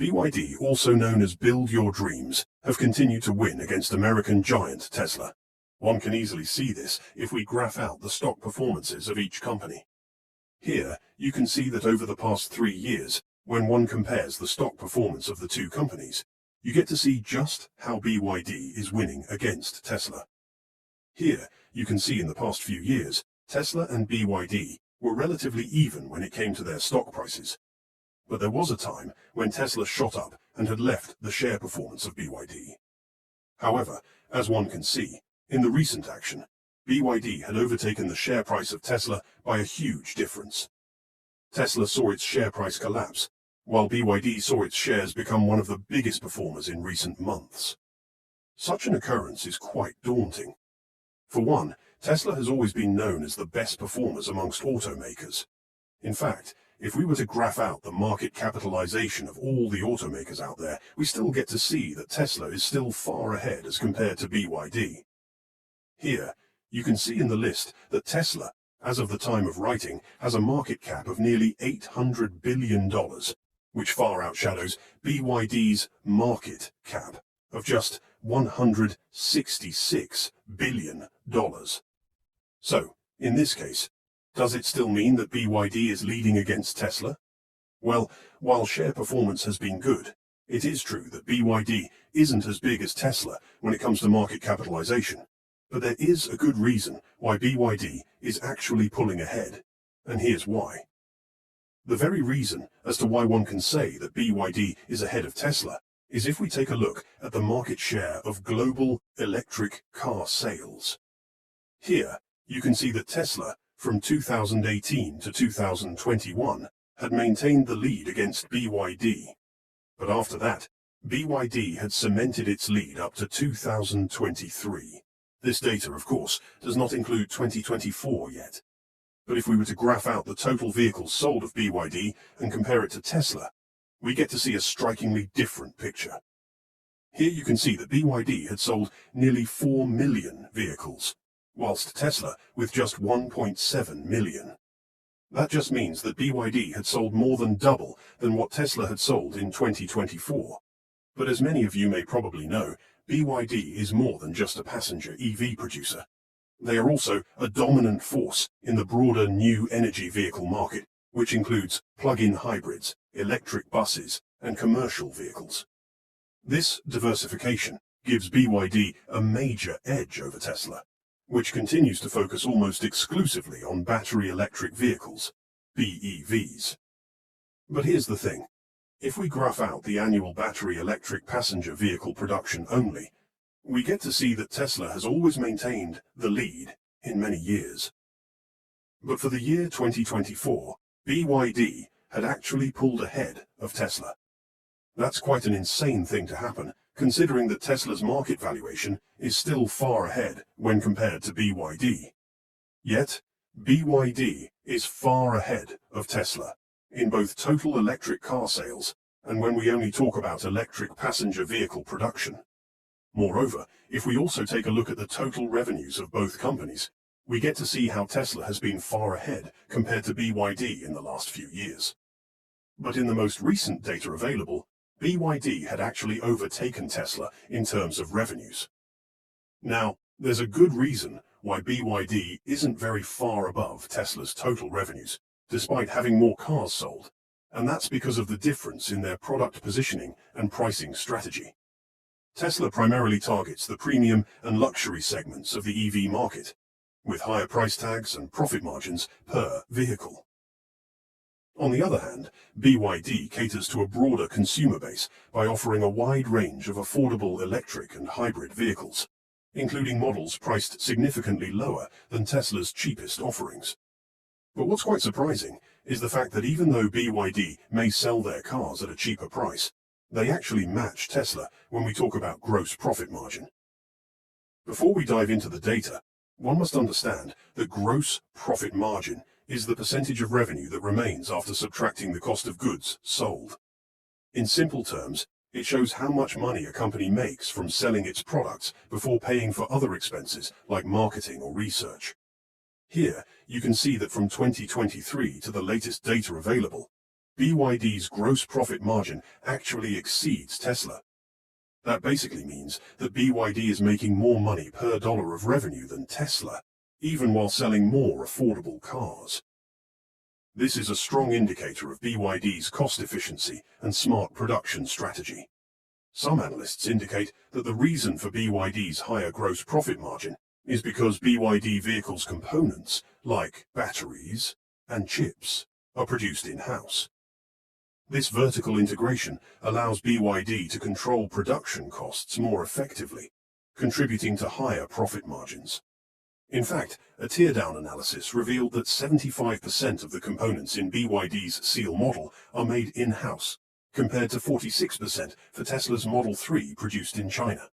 BYD, also known as Build Your Dreams, have continued to win against American giant Tesla. One can easily see this if we graph out the stock performances of each company. Here, you can see that over the past 3 years, when one compares the stock performance of the two companies, you get to see just how BYD is winning against Tesla. Here, you can see in the past few years, Tesla and BYD were relatively even when it came to their stock prices. But there was a time when Tesla shot up and had left the share performance of BYD. However, as one can see, in the recent action, BYD had overtaken the share price of Tesla by a huge difference. Tesla saw its share price collapse, while BYD saw its shares become one of the biggest performers in recent months. Such an occurrence is quite daunting. For one, Tesla has always been known as the best performers amongst automakers. In fact, if we were to graph out the market capitalization of all the automakers out there, we still get to see that Tesla is still far ahead as compared to BYD. Here, you can see in the list that Tesla, as of the time of writing, has a market cap of nearly $800 billion, which far outshadows BYD's market cap of just $166 billion. So, in this case, does it still mean that BYD is leading against Tesla? Well, while share performance has been good, it is true that BYD isn't as big as Tesla when it comes to market capitalization. But there is a good reason why BYD is actually pulling ahead, and here's why. The very reason as to why one can say that BYD is ahead of Tesla is if we take a look at the market share of global electric car sales. Here, you can see that Tesla, from 2018 to 2021, had maintained the lead against BYD. But after that, BYD had cemented its lead up to 2023. This data, of course, does not include 2024 yet. But if we were to graph out the total vehicles sold of BYD and compare it to Tesla, we get to see a strikingly different picture. Here you can see that BYD had sold nearly 4 million vehicles, whilst Tesla with just 1.7 million. That just means that BYD had sold more than double than what Tesla had sold in 2024. But as many of you may probably know, BYD is more than just a passenger EV producer. They are also a dominant force in the broader new energy vehicle market, which includes plug-in hybrids, electric buses, and commercial vehicles. This diversification gives BYD a major edge over Tesla, which continues to focus almost exclusively on battery electric vehicles, BEVs. But here's the thing. If we graph out the annual battery electric passenger vehicle production only, we get to see that Tesla has always maintained the lead in many years. But for the year 2024, BYD had actually pulled ahead of Tesla. That's quite an insane thing to happen, considering that Tesla's market valuation is still far ahead when compared to BYD. Yet, BYD is far ahead of Tesla in both total electric car sales and when we only talk about electric passenger vehicle production. Moreover, if we also take a look at the total revenues of both companies, we get to see how Tesla has been far ahead compared to BYD in the last few years. But in the most recent data available, BYD had actually overtaken Tesla in terms of revenues. Now, there's a good reason why BYD isn't very far above Tesla's total revenues, despite having more cars sold, and that's because of the difference in their product positioning and pricing strategy. Tesla primarily targets the premium and luxury segments of the EV market, with higher price tags and profit margins per vehicle. On the other hand, BYD caters to a broader consumer base by offering a wide range of affordable electric and hybrid vehicles, including models priced significantly lower than Tesla's cheapest offerings. But what's quite surprising is the fact that even though BYD may sell their cars at a cheaper price, they actually match Tesla when we talk about gross profit margin. Before we dive into the data, one must understand that gross profit margin is the percentage of revenue that remains after subtracting the cost of goods sold. In simple terms, it shows how much money a company makes from selling its products before paying for other expenses like marketing or research. Here, you can see that from 2023 to the latest data available, BYD's gross profit margin actually exceeds Tesla. That basically means that BYD is making more money per dollar of revenue than Tesla, even while selling more affordable cars. This is a strong indicator of BYD's cost efficiency and smart production strategy. Some analysts indicate that the reason for BYD's higher gross profit margin is because BYD vehicles' components, like batteries and chips, are produced in-house. This vertical integration allows BYD to control production costs more effectively, contributing to higher profit margins. In fact, a teardown analysis revealed that 75% of the components in BYD's Seal model are made in-house, compared to 46% for Tesla's Model 3 produced in China.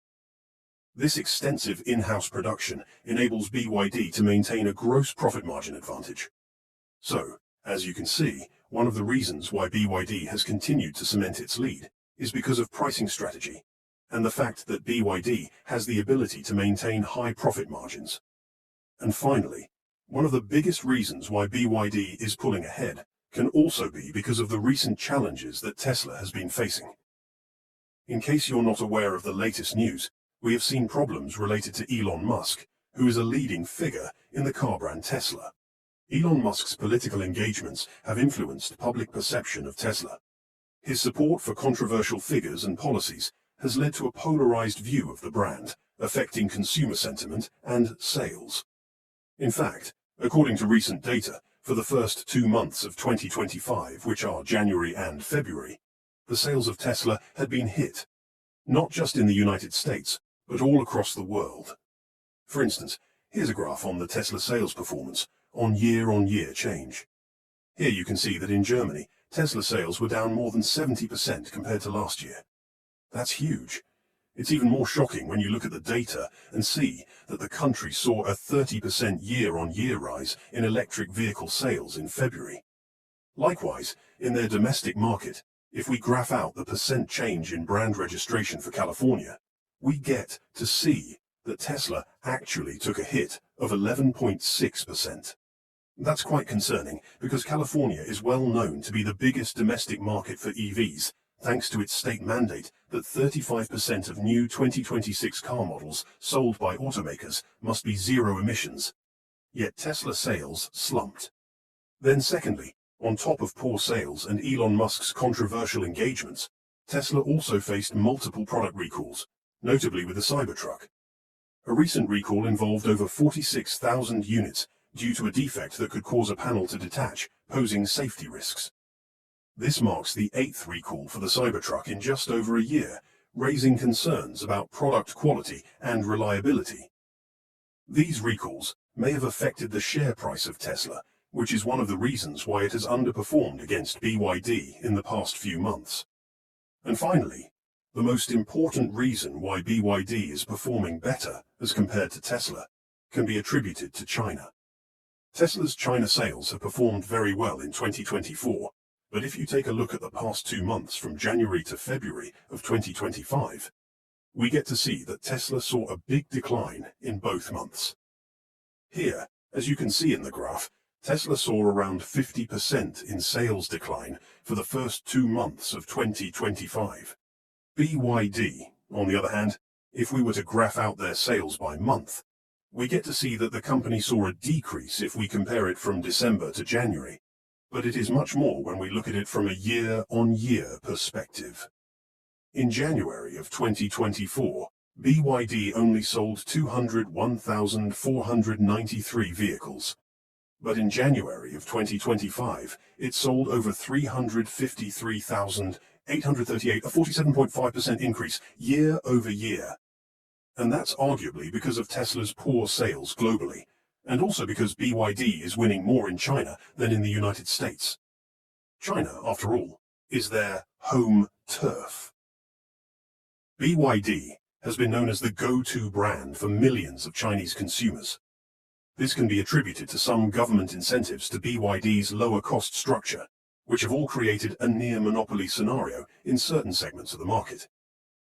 This extensive in-house production enables BYD to maintain a gross profit margin advantage. So, as you can see, one of the reasons why BYD has continued to cement its lead is because of pricing strategy, and the fact that BYD has the ability to maintain high profit margins. And finally, one of the biggest reasons why BYD is pulling ahead can also be because of the recent challenges that Tesla has been facing. In case you're not aware of the latest news, we have seen problems related to Elon Musk, who is a leading figure in the car brand Tesla. Elon Musk's political engagements have influenced public perception of Tesla. His support for controversial figures and policies has led to a polarized view of the brand, affecting consumer sentiment and sales. In fact, according to recent data, for the first 2 months of 2025, which are January and February, the sales of Tesla had been hit, not just in the United States, but all across the world. For instance, here's a graph on the Tesla sales performance on year-on-year change. Here you can see that in Germany, Tesla sales were down more than 70% compared to last year. That's huge. It's even more shocking when you look at the data and see that the country saw a 30% year-on-year rise in electric vehicle sales in February. Likewise, in their domestic market, if we graph out the percent change in brand registration for California, we get to see that Tesla actually took a hit of 11.6%. That's quite concerning because California is well known to be the biggest domestic market for EVs, thanks to its state mandate that 35% of new 2026 car models sold by automakers must be zero emissions. Yet Tesla sales slumped. Then secondly, on top of poor sales and Elon Musk's controversial engagements, Tesla also faced multiple product recalls, notably with the Cybertruck. A recent recall involved over 46,000 units due to a defect that could cause a panel to detach, posing safety risks. This marks the 8th recall for the Cybertruck in just over a year, raising concerns about product quality and reliability. These recalls may have affected the share price of Tesla, which is one of the reasons why it has underperformed against BYD in the past few months. And finally, the most important reason why BYD is performing better as compared to Tesla can be attributed to China. Tesla's China sales have performed very well in 2024, but if you take a look at the past 2 months from January to February of 2025, we get to see that Tesla saw a big decline in both months. Here, as you can see in the graph, Tesla saw around 50% in sales decline for the first 2 months of 2025. BYD, on the other hand, if we were to graph out their sales by month, we get to see that the company saw a decrease if we compare it from December to January, but it is much more when we look at it from a year-on-year perspective. In January of 2024, BYD only sold 201,493 vehicles. But in January of 2025, it sold over 353,838, a 47.5% increase year over year. And that's arguably because of Tesla's poor sales globally, and also because BYD is winning more in China than in the United States. China, after all, is their home turf. BYD has been known as the go-to brand for millions of Chinese consumers. This can be attributed to some government incentives to BYD's lower cost structure, which have all created a near monopoly scenario in certain segments of the market.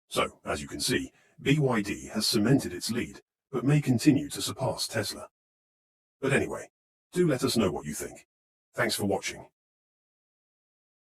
So, as you can see, BYD has cemented its lead, but may continue to surpass Tesla. But anyway, do let us know what you think. Thanks for watching.